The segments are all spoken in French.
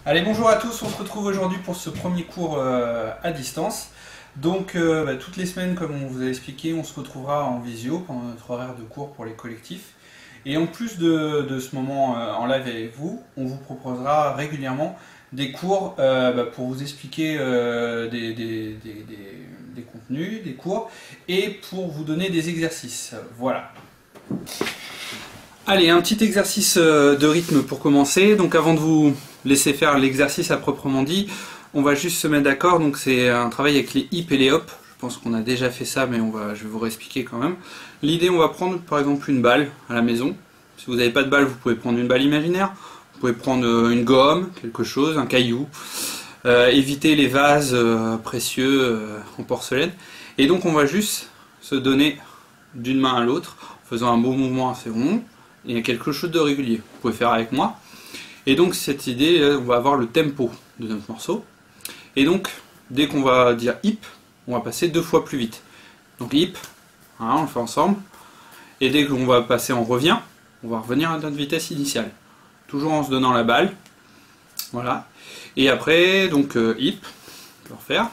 Allez, bonjour à tous, on se retrouve aujourd'hui pour ce premier cours à distance. Donc, toutes les semaines, comme on vous a expliqué, on se retrouvera en visio pendant notre horaire de cours pour les collectifs. Et en plus de ce moment en live avec vous, on vous proposera régulièrement des cours pour vous expliquer des contenus, des cours, et pour vous donner des exercices. Voilà. Allez, un petit exercice de rythme pour commencer. Donc avant de vous laisser faire l'exercice à proprement dit, on va juste se mettre d'accord. Donc c'est un travail avec les hips et les hops. Je pense qu'on a déjà fait ça, mais je vais vous réexpliquer quand même. L'idée, on va prendre par exemple une balle à la maison. Si vous n'avez pas de balle, vous pouvez prendre une balle imaginaire. Vous pouvez prendre une gomme, quelque chose, un caillou. Éviter les vases précieux en porcelaine. Et donc on va juste se donner d'une main à l'autre en faisant un beau mouvement assez rond. Il y a quelque chose de régulier, vous pouvez faire avec moi. Et donc cette idée, on va avoir le tempo de notre morceau. Et donc, dès qu'on va dire hip, on va passer 2 fois plus vite. Donc hip, hein, on le fait ensemble. Et dès qu'on va passer en revient, on va revenir à notre vitesse initiale. Toujours en se donnant la balle. Voilà. Et après, donc hip, on peut refaire.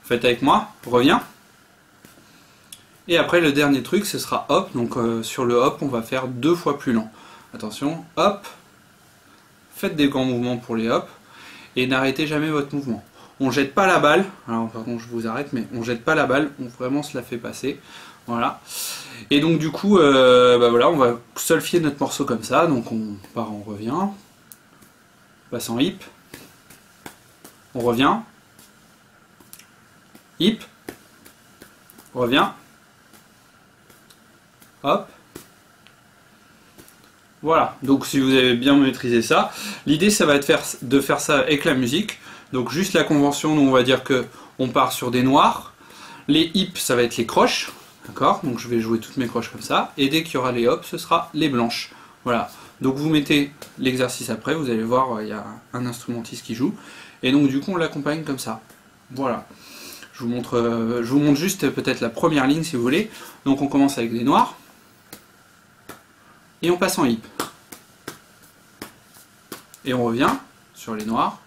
Faites avec moi, revient. Et après le dernier truc ce sera hop, donc sur le hop on va faire 2 fois plus lent. Attention, hop, faites des grands mouvements pour les hop, et n'arrêtez jamais votre mouvement. On jette pas la balle, alors pardon je vous arrête, mais on jette pas la balle, on vraiment se la fait passer. Voilà. Et donc du coup, voilà, on va solfier notre morceau comme ça, donc on part, on revient, on passe en hip, on revient, hip, on revient, hop. Voilà, donc si vous avez bien maîtrisé ça, l'idée ça va être de faire ça avec la musique. Donc juste la convention, on va dire que on part sur des noirs. Les hips, ça va être les croches, d'accord? Donc je vais jouer toutes mes croches comme ça. Et dès qu'il y aura les hops, ce sera les blanches. Voilà, donc vous mettez l'exercice après, vous allez voir, il y a un instrumentiste qui joue. Et donc du coup on l'accompagne comme ça. Voilà. Je vous montre juste peut-être la première ligne si vous voulez. Donc on commence avec des noirs. Et on passe en hip. Et on revient sur les noirs.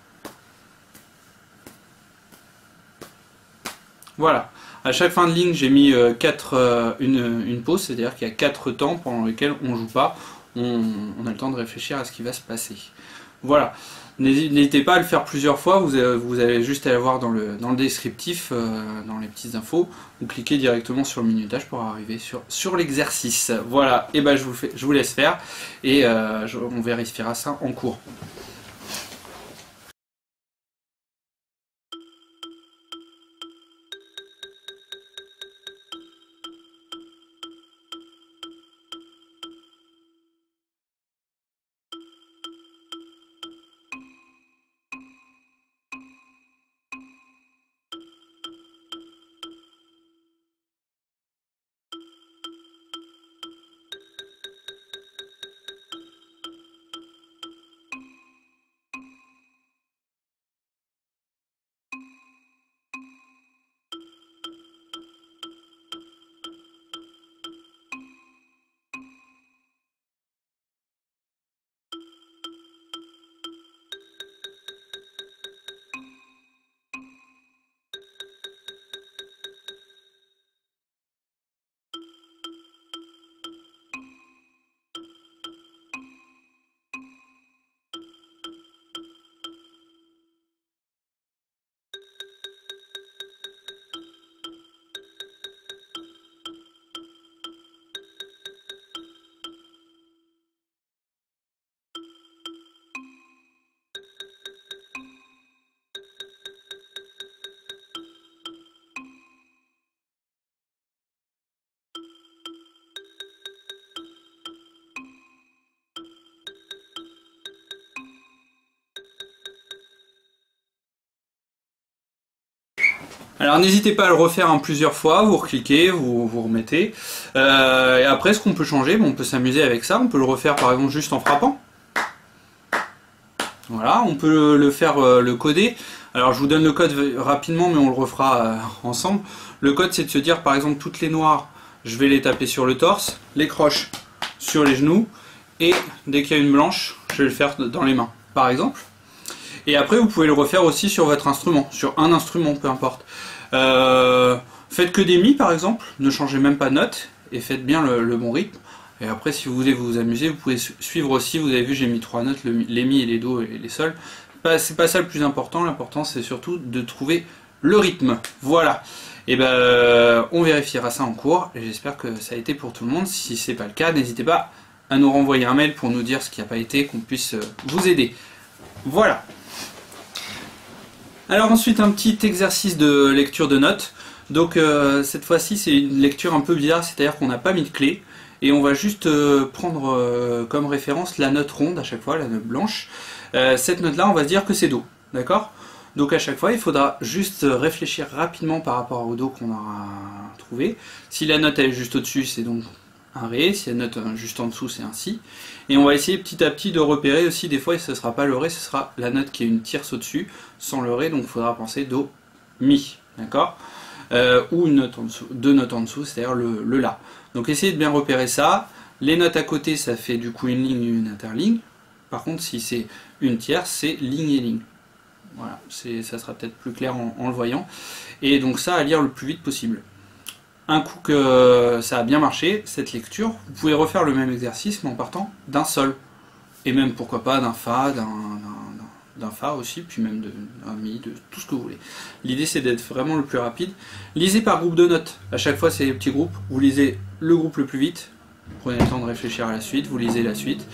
Voilà. À chaque fin de ligne, j'ai mis une pause, c'est-à-dire qu'il y a 4 temps pendant lesquels on ne joue pas. On a le temps de réfléchir à ce qui va se passer. Voilà. N'hésitez pas à le faire plusieurs fois, vous allez juste aller voir dans le descriptif, dans les petites infos, vous cliquez directement sur le minutage pour arriver sur l'exercice. Voilà, et ben je vous laisse faire, et on vérifiera ça en cours. Alors n'hésitez pas à le refaire en plusieurs fois, vous recliquez, vous remettez. Et après ce qu'on peut changer, on peut s'amuser avec ça, on peut le refaire par exemple juste en frappant. Voilà, on peut le faire, le coder. Alors je vous donne le code rapidement, mais on le refera ensemble. Le code c'est de se dire par exemple toutes les noires, je vais les taper sur le torse, les croches sur les genoux, et dès qu'il y a une blanche, je vais le faire dans les mains, par exemple. Et après vous pouvez le refaire aussi sur votre instrument, sur un instrument, peu importe. Faites que des mi par exemple, ne changez même pas de note, et faites bien le bon rythme. Et après si vous voulez vous amuser, vous pouvez suivre aussi, vous avez vu j'ai mis 3 notes, les mi et les do et les sol. C'est pas ça le plus important, l'important c'est surtout de trouver le rythme. Voilà. Et ben on vérifiera ça en cours, et j'espère que ça a été pour tout le monde. Si c'est pas le cas, n'hésitez pas à nous renvoyer un mail pour nous dire ce qui n'a pas été, qu'on puisse vous aider. Voilà. Alors ensuite un petit exercice de lecture de notes. Donc cette fois-ci c'est une lecture un peu bizarre, c'est-à-dire qu'on n'a pas mis de clé, et on va juste prendre comme référence la note ronde à chaque fois, la note blanche. Cette note-là, on va se dire que c'est Do, d'accord? Donc à chaque fois, il faudra juste réfléchir rapidement par rapport au Do qu'on aura trouvé. Si la note elle est juste au-dessus, c'est donc un Ré. Si la note juste en dessous, c'est un Si. Et on va essayer petit à petit de repérer aussi, des fois ce ne sera pas le Ré, ce sera la note qui est une tierce au-dessus, sans le Ré, donc il faudra penser Do, Mi, d'accord? Ou une note en dessous, deux notes en dessous, c'est-à-dire le La. Donc essayez de bien repérer ça. Les notes à côté, ça fait du coup une ligne et une interligne. Par contre, si c'est une tierce, c'est ligne et ligne. Voilà, ça sera peut-être plus clair en le voyant. Et donc ça à lire le plus vite possible. Un coup que ça a bien marché, cette lecture, vous pouvez refaire le même exercice mais en partant d'un Sol. Et même pourquoi pas d'un Fa, d'un Fa aussi, puis même d'un Mi, de tout ce que vous voulez. L'idée c'est d'être vraiment le plus rapide. Lisez par groupe de notes. À chaque fois c'est des petits groupes. Vous lisez le groupe le plus vite. Prenez le temps de réfléchir à la suite, vous lisez la suite.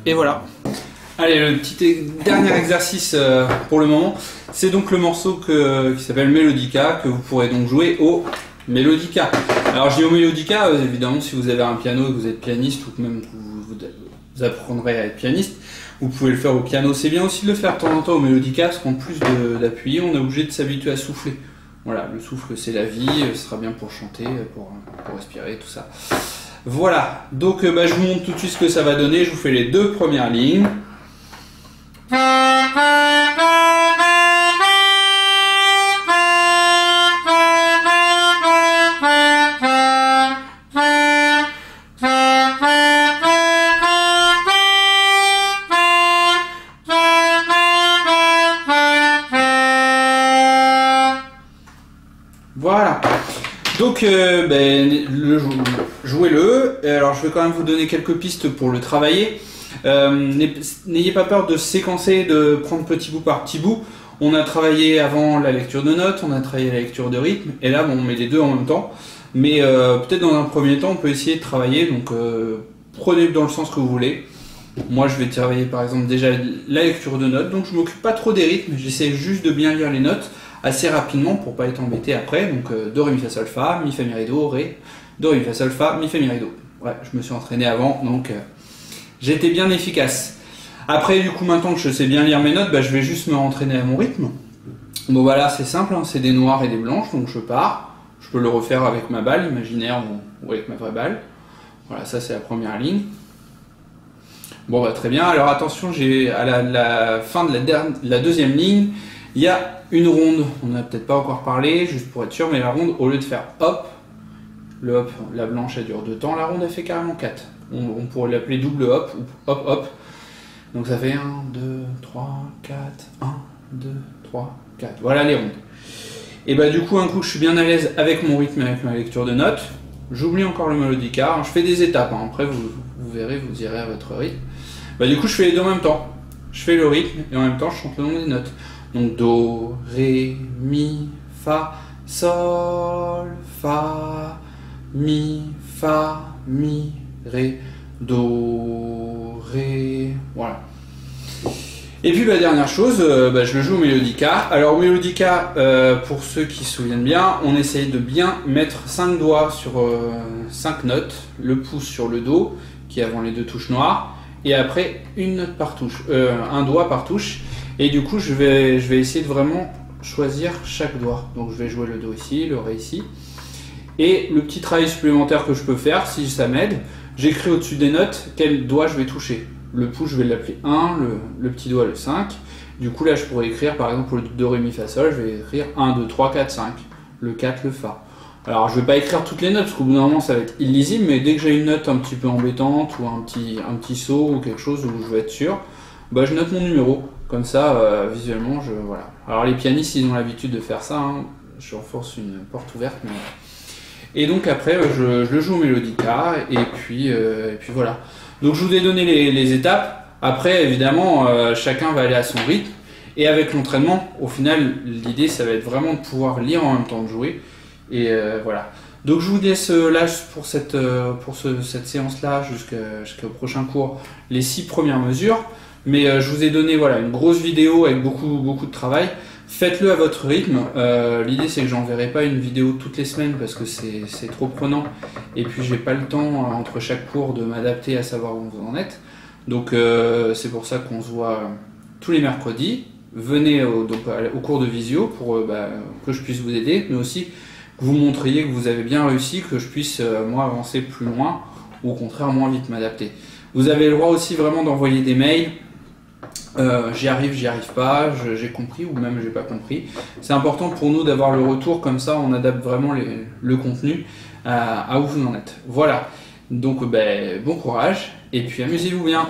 Et voilà. Allez, le petit dernier exercice pour le moment, c'est donc le morceau qui s'appelle Melodica, que vous pourrez donc jouer au Melodica. Alors je dis au Melodica, évidemment si vous avez un piano et que vous êtes pianiste, ou que même vous apprendrez à être pianiste, vous pouvez le faire au piano. C'est bien aussi de le faire de temps en temps au Melodica, parce qu'en plus d'appuyer, on est obligé de s'habituer à souffler. Voilà, le souffle c'est la vie, ce sera bien pour chanter, pour respirer, tout ça. Voilà, donc je vous montre tout de suite ce que ça va donner, je vous fais les deux premières lignes. Voilà. Donc, jouez-le. Alors, je vais quand même vous donner quelques pistes pour le travailler. N'ayez pas peur de séquencer, de prendre petit bout par petit bout. On a travaillé avant la lecture de notes, on a travaillé la lecture de rythme, et là, bon, on met les deux en même temps. Mais peut-être dans un premier temps, on peut essayer de travailler. Donc, prenez dans le sens que vous voulez. Moi, je vais travailler par exemple déjà la lecture de notes. Donc, je m'occupe pas trop des rythmes. J'essaie juste de bien lire les notes assez rapidement pour pas être embêté après. Donc Do, Ré, Mi, Fa, Sol, Fa, Mi, Fa, Mi, Ré, Do, Ré, Do, Ré, Mi, Fa, Sol, Fa, Mi, Fa, Mi, Ré, Do. Ouais, je me suis entraîné avant, donc j'étais bien efficace. Après, du coup, maintenant que je sais bien lire mes notes, je vais juste me rentraîner à mon rythme. Bon, voilà, c'est simple, hein, c'est des noirs et des blanches, donc je pars. Je peux le refaire avec ma balle imaginaire ou avec ma vraie balle. Voilà, ça c'est la première ligne. Bon, très bien. Alors attention, à la fin de la deuxième ligne, il y a une ronde, on n'a peut-être pas encore parlé, juste pour être sûr, mais la ronde, au lieu de faire hop, le hop, la blanche elle dure 2 temps, la ronde elle fait carrément 4. On pourrait l'appeler double hop, ou hop hop. Donc ça fait 1, 2, 3, 4, 1, 2, 3, 4. Voilà les rondes. Et du coup, un coup je suis bien à l'aise avec mon rythme et avec ma lecture de notes, j'oublie encore le Melodica, je fais des étapes, hein. Après vous verrez, vous irez à votre rythme. Du coup je fais les deux en même temps. Je fais le rythme et en même temps je chante le nom des notes. Donc Do, Ré, Mi, Fa, Sol, Fa, Mi, Fa, Mi, Ré, Do, Ré, voilà. Et puis dernière chose, je le joue au Melodica. Alors au Melodica, pour ceux qui se souviennent bien, on essaye de bien mettre 5 doigts sur 5 notes, le pouce sur le Do, qui est avant les 2 touches noires, et après une note par touche, un doigt par touche. Et du coup, je vais essayer de vraiment choisir chaque doigt. Donc je vais jouer le Do ici, le Ré ici. Et le petit travail supplémentaire que je peux faire, si ça m'aide, j'écris au-dessus des notes quel doigt je vais toucher. Le pouce, je vais l'appeler 1, le petit doigt le 5. Du coup, là, je pourrais écrire, par exemple, pour le Do, Ré, Mi, Fa, Sol, je vais écrire 1, 2, 3, 4, 5. Le 4, le Fa. Alors, je vais pas écrire toutes les notes, parce qu'au bout d'un moment, ça va être illisible, mais dès que j'ai une note un petit peu embêtante, ou un petit saut, ou quelque chose où je veux être sûr, je note mon numéro. Comme ça, visuellement, voilà. Alors les pianistes, ils ont l'habitude de faire ça, hein. Je renforce une porte ouverte. Mais... Et donc après, je le joue au Melodica, et puis voilà. Donc je vous ai donné les étapes. Après, évidemment, chacun va aller à son rythme. Et avec l'entraînement, au final, l'idée, ça va être vraiment de pouvoir lire en même temps de jouer. Et voilà. Donc je vous laisse là pour cette séance-là, jusqu'au prochain cours, les 6 premières mesures. Mais je vous ai donné voilà, une grosse vidéo avec beaucoup de travail. Faites-le à votre rythme. L'idée, c'est que j'enverrai pas une vidéo toutes les semaines parce que c'est trop prenant. Et puis, j'ai pas le temps entre chaque cours de m'adapter à savoir où vous en êtes. Donc, c'est pour ça qu'on se voit tous les mercredis. Venez au cours de visio pour que je puisse vous aider, mais aussi que vous montriez que vous avez bien réussi, que je puisse moi avancer plus loin ou au contraire moins vite m'adapter. Vous avez le droit aussi vraiment d'envoyer des mails. J'y arrive pas, j'ai compris ou même j'ai pas compris. C'est important pour nous d'avoir le retour, comme ça on adapte vraiment le contenu à où vous en êtes. Voilà, donc bon courage et puis amusez-vous bien.